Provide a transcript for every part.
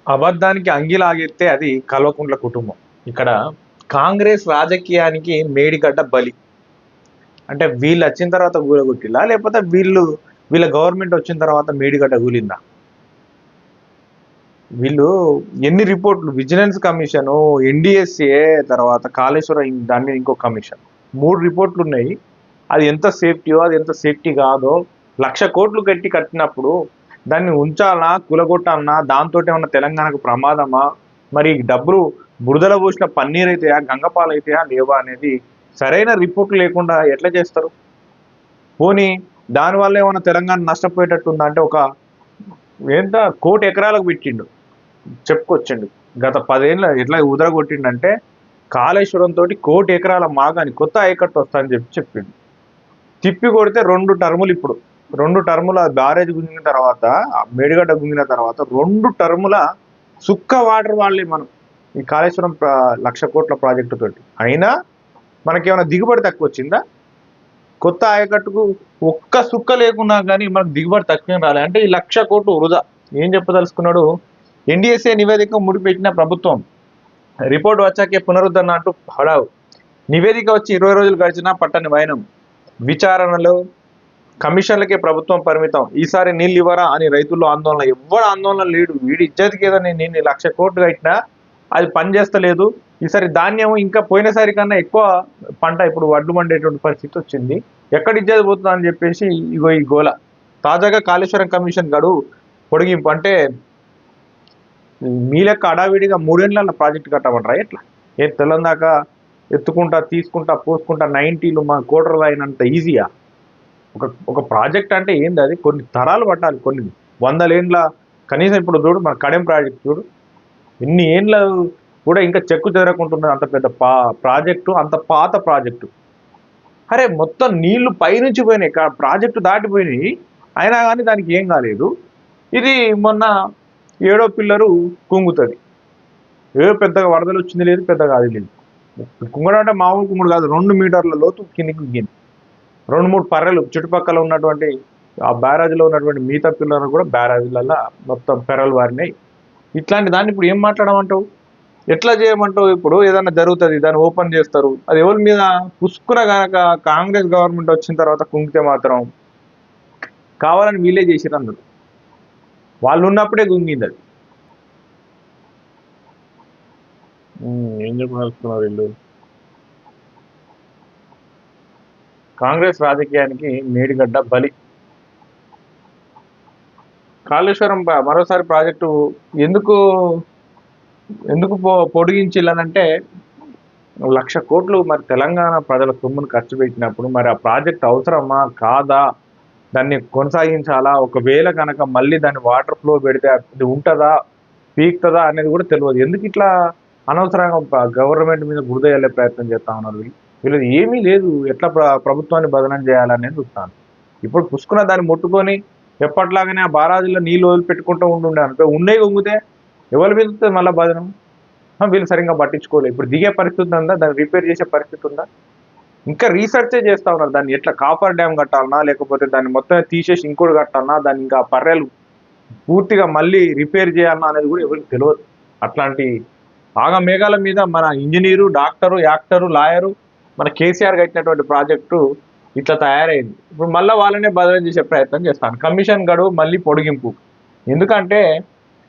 అబద్ధానికి అంగిలాగితే అది కల్వకుంట్ల కుటుంబం. ఇక్కడ కాంగ్రెస్ రాజకీయానికి మేడిగడ్డ బలి. అంటే వీళ్ళు వచ్చిన తర్వాత కూలగొట్టిలా, లేకపోతే వీళ్ళ గవర్నమెంట్ వచ్చిన తర్వాత మేడిగడ్డ కూలిందా? వీళ్ళు ఎన్ని రిపోర్ట్లు, విజిలెన్స్ కమిషను, ఎన్డిఎస్ఏ, తర్వాత కాళేశ్వరం దాని మీద ఇంకో కమిషన్, 3 రిపోర్ట్లు ఉన్నాయి. అది ఎంత సేఫ్టీయో, అది ఎంత సేఫ్టీ కాదో, 1,00,000 కోట్లు కట్టినప్పుడు దాన్ని ఉంచాలనా, కూలగొట్టాలనా, దాంతో ఏమన్నా తెలంగాణకు ప్రమాదమా, మరి డబ్బులు బురదల పోసిన పన్నీర్ అయితాయా, గంగపాలు అయితాయా లేవా అనేది సరైన రిపోర్ట్లు లేకుండా ఎట్లా చేస్తారు? పోనీ దానివల్ల ఏమన్నా తెలంగాణ నష్టపోయేటట్టుందా అంటే, ఒక ఎంత 1,00,00,000 ఎకరాలకు పెట్టిండు, చెప్పుకొచ్చిండు. గత 10 ఏళ్ళ ఎట్లా ఉదరగొట్టిండంటే, కాళేశ్వరం తోటి 1,00,00,000 ఎకరాల మాగాని కొత్త ఆయకట్టు వస్తా అని చెప్పిండు. తిప్పి కొడితే 2 టర్ములు, ఇప్పుడు 2 టర్ముల బ్యారేజ్ గుంజిన తర్వాత, మేడిగడ్డ గుంజిన తర్వాత 2 టర్ముల సుక్క వాటర్ వాళ్ళే మనం ఈ కాళేశ్వరం 1,00,000 కోట్ల ప్రాజెక్టు తోటి. అయినా మనకేమైనా దిగుబడి తక్కువ వచ్చిందా? కొత్త ఆయకట్టుకు ఒక్క సుక్క లేకున్నా కానీ మనకు దిగుబడి తక్కువ రాలే. అంటే ఈ 1,00,000 కోట్లు వృధా. ఏం చెప్పదలుచుకున్నాడు? ఎన్డీఎస్ఏ నివేదిక ముడిపెట్టిన ప్రభుత్వం, రిపోర్ట్ వచ్చాకే పునరుద్ధరణ అంటూ హడావు. నివేదిక వచ్చి 20 రోజులు గడిచినా పట్టని వైనం. విచారణలో కమిషన్లకే ప్రభుత్వం పరిమితం. ఈసారి నీళ్ళు ఇవ్వరా అని రైతుల్లో ఆందోళన. ఎవ్వరు ఆందోళన లేడు. వీడి ఇజ్జతికి ఏదో నేను 1,00,000 కోట్లు కట్టినా అది పనిచేస్తలేదు. ఈసారి ధాన్యం ఇంకా పోయినసారి కన్నా ఎక్కువ పంట ఇప్పుడు వడ్లు మండేటువంటి పరిస్థితి వచ్చింది. ఎక్కడ ఇజ్జతి పోతుందా అని చెప్పేసి ఇగో ఈ గోల. తాజాగా కాళేశ్వరం కమిషన్ గడువు పొడిగింపు. అంటే మీ లెక్క అడావిడిగా 3 ఏళ్ళ ప్రాజెక్టు కట్టమంటారా? ఎట్లా? తెల్లందాకా ఎత్తుకుంటా, తీసుకుంటా, పోసుకుంటా 90లు మా కోటర్లు అయినంత ఈజీయా? ఒక ప్రాజెక్ట్ అంటే ఏంది? అది కొన్ని తరాలు పట్టాలి, కొన్ని 100 ఏళ్ళ. కనీసం ఇప్పుడు చూడు మన కడెం ప్రాజెక్ట్ చూడు, ఇన్ని ఏళ్ళ కూడా ఇంకా చెక్కు చెదరకుంటున్నది. అంత పెద్ద ప్రాజెక్టు, అంత పాత ప్రాజెక్టు. అరే మొత్తం నీళ్లు పైనుంచి పోయినాయి, ప్రాజెక్టు దాటిపోయినాయి, అయినా కానీ దానికి ఏం కాలేదు. ఇది మొన్న 7వ పిల్లరు కుంగుతుంది. ఏదో పెద్దగా వరదలు వచ్చింది లేదు, పెద్దగా అది లేదు. కుంగడం అంటే మామూలు కుంగుడు కాదు, 2 మీటర్ల లోతు కిందికి కుంగింది. 2-3 పర్రెలు చుట్టుపక్కల ఉన్నటువంటి ఆ బ్యారేజ్లో ఉన్నటువంటి మిగతా పిల్లలు కూడా బ్యారేజ్లలో మొత్తం పెరలు వారినాయి. ఇట్లాంటి దాన్ని ఇప్పుడు ఏం మాట్లాడమంటావు? ఎట్లా చేయమంటావు? ఇప్పుడు ఏదైనా జరుగుతుంది, దాన్ని ఓపెన్ చేస్తారు, అది ఎవరి మీద పుసుకున కనుక కాంగ్రెస్ గవర్నమెంట్ వచ్చిన తర్వాత కుంగితే మాత్రం కావాలని వీళ్ళే చేసిరు అందరు. వాళ్ళు ఉన్నప్పుడే కుంగింది అది. ఏం చెప్పదలుచుకున్నారు వీళ్ళు? కాంగ్రెస్ రాజకీయానికి మేడిగడ్డ బలి. కాళేశ్వరం మరోసారి ప్రాజెక్టు ఎందుకు పొడిగించాలనంటే, 1,00,000 కోట్లు మరి తెలంగాణ ప్రజల సొమ్మును ఖర్చు పెట్టినప్పుడు మరి ఆ ప్రాజెక్ట్ అవసరమా కాదా, దాన్ని కొనసాగించాలా, ఒకవేళ కనుక మళ్ళీ దాన్ని వాటర్ ఫ్లో పెడితే అది ఉంటుందా, పీక్తుందా అనేది కూడా తెలియదు. ఎందుకు ఇట్లా అనవసరంగా గవర్నమెంట్ మీద బురద వెళ్ళే ప్రయత్నం చేస్తా ఉన్నారు వీళ్ళు ఏమీ లేదు. ఎట్లా ప్రభుత్వాన్ని బదనం చేయాలనేది చూస్తాను. ఇప్పుడు పుష్కున్న దాన్ని ముట్టుకొని ఎప్పట్లాగానే ఆ బారాజుల్లో నీళ్ళు వదిలిపెట్టుకుంటూ ఉండే అంటే ఉండే ఉంగితే ఎవరి మీద మళ్ళీ బదనం? వీళ్ళు సరిగ్గా పట్టించుకోలేదు. ఇప్పుడు దిగే పరిస్థితి ఉందా? దాన్ని రిపేర్ చేసే పరిస్థితి ఉందా? ఇంకా రీసెర్చే చేస్తూ ఉన్నారు. దాన్ని ఎట్లా కాపర్ డ్యామ్ కట్టాలన్నా, లేకపోతే దాన్ని మొత్తం తీసేసి ఇంకోటి కట్టాలన్నా, దాన్ని ఇంకా పర్రెలు పూర్తిగా మళ్ళీ రిపేర్ చేయాలన్నా అనేది కూడా ఎవరికి తెలియదు. అట్లాంటి ఆగమేఘాల మీద మన ఇంజనీరు, డాక్టరు, యాక్టరు, లాయరు, మన కేసీఆర్ కట్టినటువంటి ప్రాజెక్టు ఇట్లా తయారైంది. ఇప్పుడు మళ్ళీ వాళ్ళనే బదిలీ చేసే ప్రయత్నం చేస్తాను. కమిషన్ గడువు మళ్ళీ పొడిగింపు. ఎందుకంటే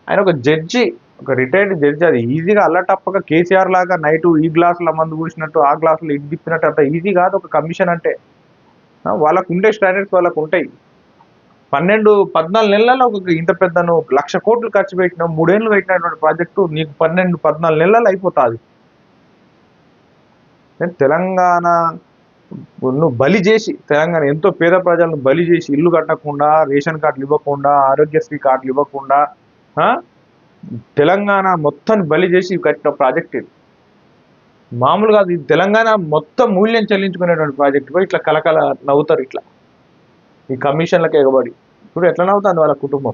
ఆయన ఒక జడ్జి, ఒక రిటైర్డ్ జడ్జి. అది ఈజీగా అల్లటప్పక కేసీఆర్ లాగా నైటు ఈ గ్లాసుల మందు పూసినట్టు ఆ గ్లాసులు ఇది తిప్పినట్టు అంత ఈజీ కాదు ఒక కమిషన్ అంటే. వాళ్ళకు ఉండే స్టాండర్డ్స్ వాళ్ళకు ఉంటాయి. 14 నెలల్లో ఒక ఇంత పెద్ద 1,00,000 కోట్లు ఖర్చు పెట్టిన 3 ఏళ్ళు పెట్టినటువంటి ప్రాజెక్టు నీకు 14 నెలల్లో అయిపోతుంది. తెలంగాణ నువ్వు బలి చేసి, తెలంగాణ ఎంతో పేద ప్రజలను బలి చేసి, ఇల్లు కట్టకుండా, రేషన్ కార్డులు ఇవ్వకుండా, ఆరోగ్యశ్రీ కార్డులు ఇవ్వకుండా, తెలంగాణ మొత్తం బలి చేసి కట్టిన ప్రాజెక్ట్ ఇది. మామూలుగా ఇది తెలంగాణ మొత్తం మూల్యం చెల్లించుకునేటువంటి ప్రాజెక్టు. ఇట్లా కలకల నవ్వుతారు ఇట్లా ఈ కమిషన్లకు ఎగబడి. ఇప్పుడు ఎట్లా నవ్వుతుంది వాళ్ళ కుటుంబం?